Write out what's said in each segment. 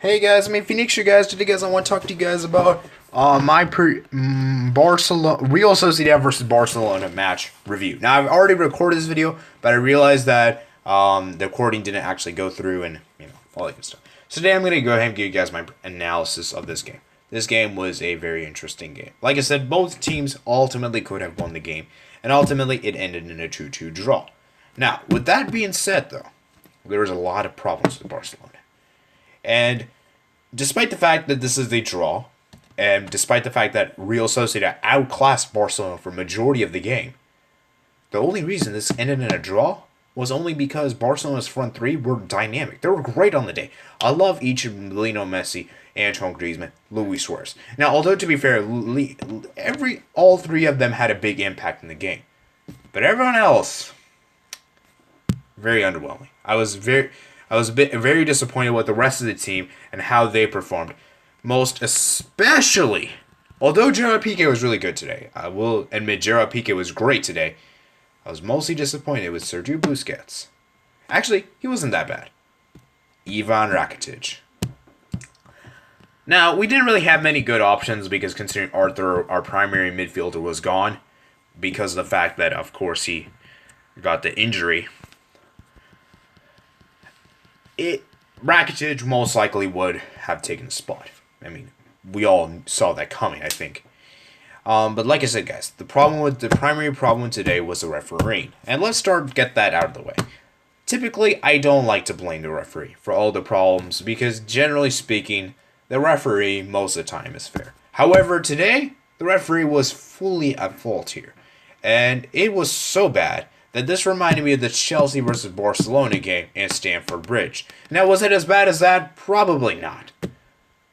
Hey guys, Phoenix. You guys, today guys, I want to talk to you guys about Barcelona Real Sociedad versus Barcelona match review. Now I've already recorded this video, but I realized that the recording didn't actually go through, and all that good stuff. So today I'm gonna go ahead and give you guys my analysis of this game. This game was a very interesting game. Like I said, both teams ultimately could have won the game, and ultimately it ended in a 2-2 draw. Now, with that being said, though, there was a lot of problems with Barcelona. And despite the fact that this is a draw, and despite the fact that Real Sociedad outclassed Barcelona for majority of the game, the only reason this ended in a draw was only because Barcelona's front three were dynamic. They were great on the day. I love each of Lionel Messi, Antoine Griezmann, Luis Suarez. Now, although to be fair, all three of them had a big impact in the game, but everyone else, very underwhelming. I was very disappointed with the rest of the team and how they performed. Most especially, although Gerard Piqué was really good today, I will admit Gerard Piqué was great today. I was mostly disappointed with Sergio Busquets. Actually, he wasn't that bad. Ivan Rakitic. Now, we didn't really have many good options because considering Arthur, our primary midfielder, was gone because of the fact that, of course, he got the injury. Rakitic most likely would have taken the spot. I mean, we all saw that coming, I think. But like I said, guys, the primary problem today was the refereeing. And let's get that out of the way. Typically, I don't like to blame the referee for all the problems because generally speaking, the referee most of the time is fair. However, today, the referee was fully at fault here. And it was so bad that this reminded me of the Chelsea versus Barcelona game in Stamford Bridge. Now, was it as bad as that? Probably not.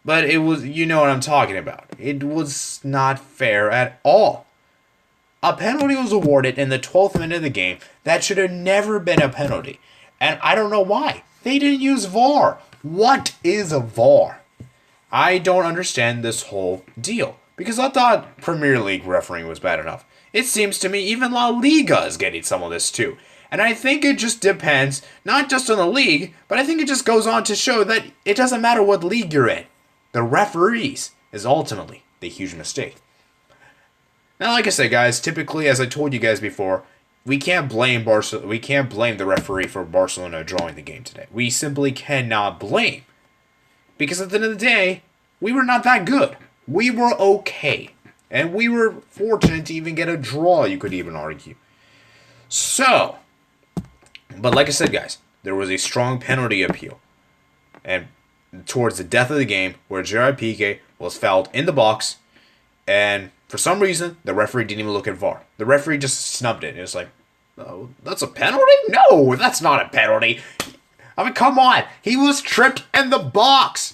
But it was, you know what I'm talking about. It was not fair at all. A penalty was awarded in the 12th minute of the game that should have never been a penalty. And I don't know why. They didn't use VAR. What is a VAR? I don't understand this whole deal. Because I thought Premier League refereeing was bad enough. It seems to me even La Liga is getting some of this too. And I think it just depends, not just on the league, but I think it just goes on to show that it doesn't matter what league you're in. The referees is ultimately the huge mistake. Now, like I said, guys, typically, as I told you guys before, we can't blame the referee for Barcelona drawing the game today. We simply cannot blame. Because at the end of the day, we were not that good. We were okay. And we were fortunate to even get a draw, you could even argue. So, but like I said, guys, there was a strong penalty appeal. And towards the death of the game, where Gerard Piqué was fouled in the box, and for some reason, the referee didn't even look at VAR. The referee just snubbed it. It was like, oh, that's a penalty? No, that's not a penalty. I mean, come on. He was tripped in the box.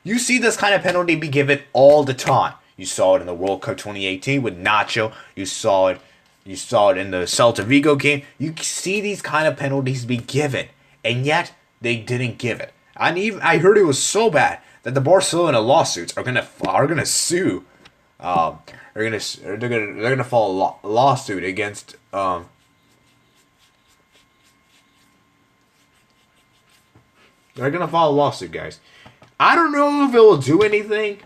You see this kind of penalty be given all the time. You saw it in the World Cup 2018 with Nacho. You saw it in the Celta Vigo game. You see these kind of penalties be given, and yet they didn't give it. I heard it was so bad that the Barcelona lawsuits are gonna sue. They're gonna file a lawsuit against. They're gonna file a lawsuit, guys. I don't know if it will do anything.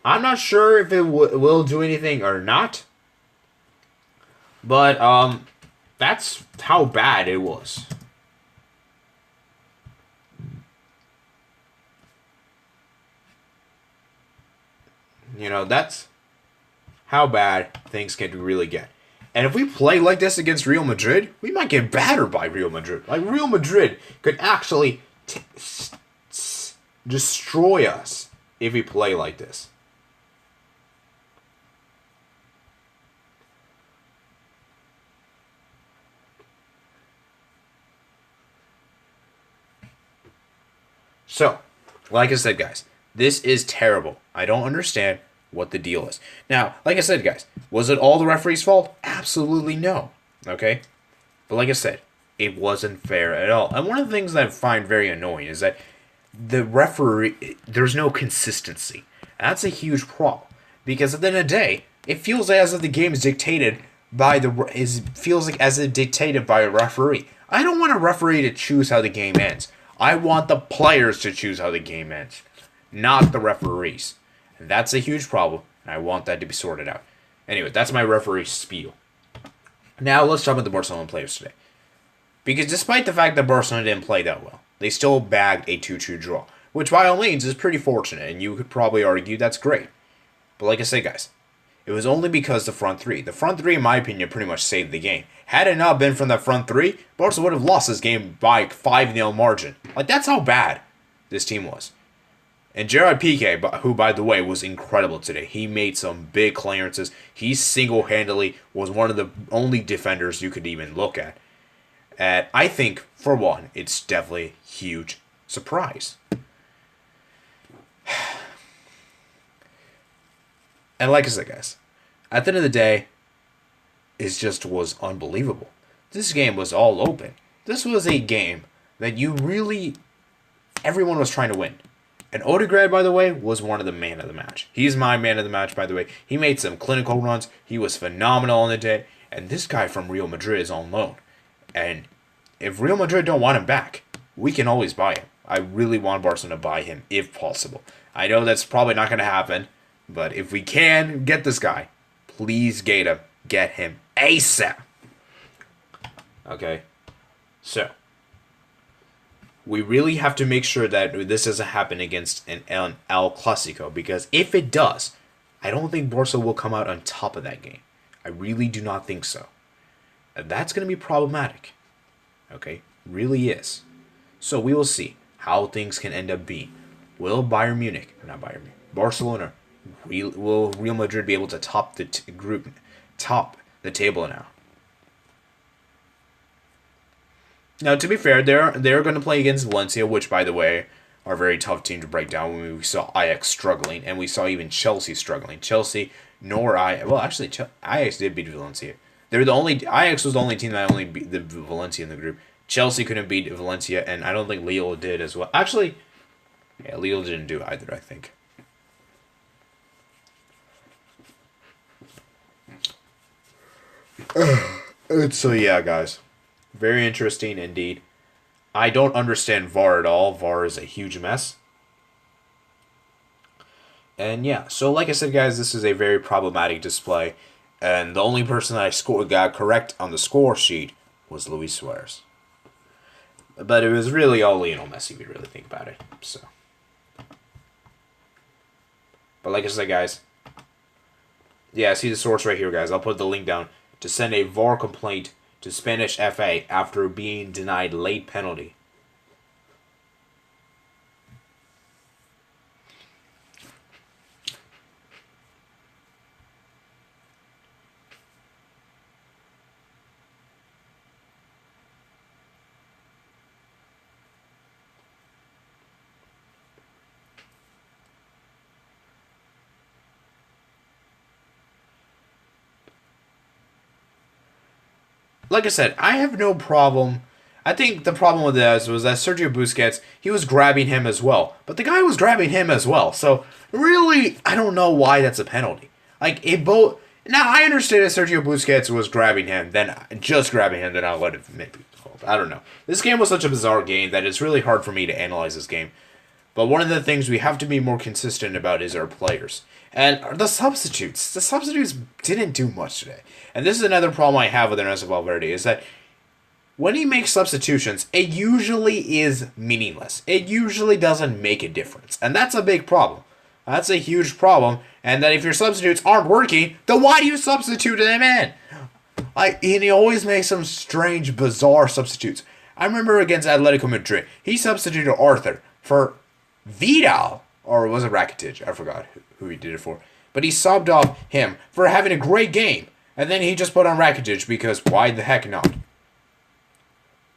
I'm not sure if it will do anything or not. But, that's how bad it was. That's how bad things can really get. And if we play like this against Real Madrid, we might get battered by Real Madrid. Like, Real Madrid could actually destroy us if we play like this. So, like I said, guys, this is terrible. I don't understand what the deal is. Now, like I said, guys, was it all the referee's fault? Absolutely no. Okay? But like I said, it wasn't fair at all. And one of the things that I find very annoying is that the referee, there's no consistency. That's a huge problem. Because at the end of the day, it feels as if the game is dictated by feels like as if dictated by a referee. I don't want a referee to choose how the game ends. I want the players to choose how the game ends, not the referees. And that's a huge problem, and I want that to be sorted out. Anyway, that's my referee spiel. Now let's talk about the Barcelona players today. Because despite the fact that Barcelona didn't play that well, they still bagged a 2-2 draw, which by all means is pretty fortunate, and you could probably argue that's great. But like I said, guys, it was only because the front three, in my opinion, pretty much saved the game. Had it not been from the front three, Barca would have lost this game by 5-0 margin. Like, that's how bad this team was. And Gerard Piqué, who, by the way, was incredible today. He made some big clearances. He single-handedly was one of the only defenders you could even look at. And I think, for one, it's definitely a huge surprise. And like I said, guys, at the end of the day, it just was unbelievable. This game was all open. This was a game that everyone was trying to win. And Odegaard, by the way, was one of the man of the match. He's my man of the match, by the way. He made some clinical runs. He was phenomenal on the day. And this guy from Real Madrid is on loan. And if Real Madrid don't want him back, we can always buy him. I really want Barcelona to buy him if possible. I know that's probably not going to happen. But if we can get this guy, please get him ASAP. Okay? So, we really have to make sure that this doesn't happen against an El Clasico. Because if it does, I don't think Barca will come out on top of that game. I really do not think so. And that's going to be problematic. Okay? Really is. So we will see how things can end up being. Will Barcelona, will Real Madrid be able to top the table now? Now, to be fair, they're going to play against Valencia, which, by the way, are a very tough team to break down. When we saw Ajax struggling, and we saw even Chelsea struggling. Ajax did beat Valencia. Ajax was the only team that only beat the Valencia in the group. Chelsea couldn't beat Valencia, and I don't think Lille did as well. Actually, yeah, Lille didn't do either, I think. So yeah, guys, very interesting indeed. I don't understand VAR at all. VAR is a huge mess. And yeah, so like I said, guys, this is a very problematic display. And the only person that got correct on the score sheet was Luis Suarez. But it was really all Lionel Messi, if you really think about it. So, but like I said, guys, yeah, see the source right here, guys. I'll put the link down. To send a VAR complaint to Spanish FA after being denied late penalty. Like I said, I have no problem. I think the problem with this was that Sergio Busquets, he was grabbing him as well. But the guy was grabbing him as well. So, really, I don't know why that's a penalty. Like, it both... Now, I understand that Sergio Busquets was grabbing him, then I'll let it maybe hold. I don't know. This game was such a bizarre game that it's really hard for me to analyze this game. But one of the things we have to be more consistent about is our players. And the substitutes. The substitutes didn't do much today. And this is another problem I have with Ernesto Valverde, is that when he makes substitutions, it usually is meaningless. It usually doesn't make a difference. And that's a big problem. That's a huge problem. And that if your substitutes aren't working, then why do you substitute them in? And he always makes some strange, bizarre substitutes. I remember against Atletico Madrid, he substituted Arthur for Vidal. Or was it Rakitic? I forgot who he did it for. But he subbed off him for having a great game. And then he just put on Rakitic because why the heck not?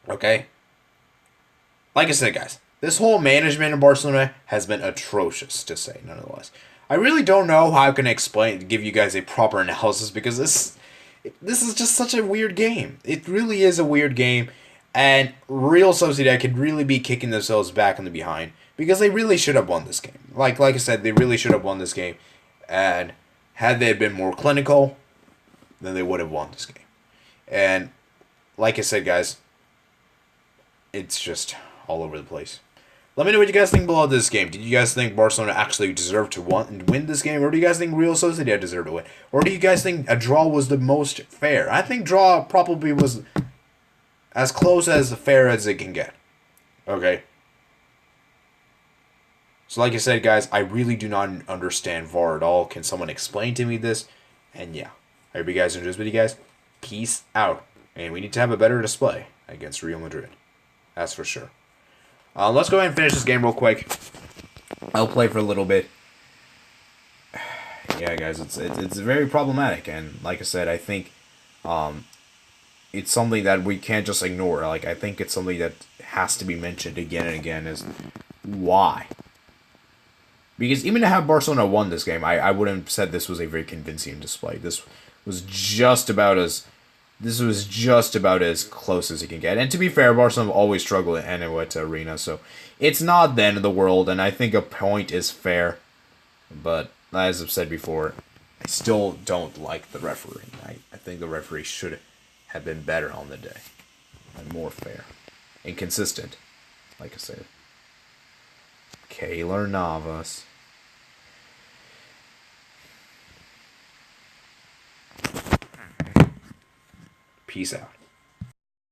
Okay? Like I said, guys, this whole management in Barcelona has been atrocious, to say, nonetheless. I really don't know how I can give you guys a proper analysis because this is just such a weird game. It really is a weird game. And Real Sociedad could really be kicking themselves back in the behind. Because they really should have won this game. Like I said, they really should have won this game. And had they been more clinical, then they would have won this game. And like I said, guys, it's just all over the place. Let me know what you guys think below this game. Did you guys think Barcelona actually deserved to win this game? Or do you guys think Real Sociedad deserved to win? Or do you guys think a draw was the most fair? I think draw probably was as close as fair as it can get. Okay? So like I said, guys, I really do not understand VAR at all. Can someone explain to me this? And yeah. I hope you guys enjoyed this video, guys. Peace out. And we need to have a better display against Real Madrid. That's for sure. Let's go ahead and finish this game real quick. I'll play for a little bit. Yeah, guys, it's very problematic, and like I said, I think it's something that we can't just ignore. Like, I think it's something that has to be mentioned again and again. Is why? Because even to have Barcelona won this game, I wouldn't have said this was a very convincing display. This was just about as close as it can get. And to be fair, Barcelona always struggle at Anoeta Arena, so it's not the end of the world, and I think a point is fair. But, as I've said before, I still don't like the referee. I think the referee should have been better on the day. And more fair. And consistent, like I said. Keylor Navas. Peace out.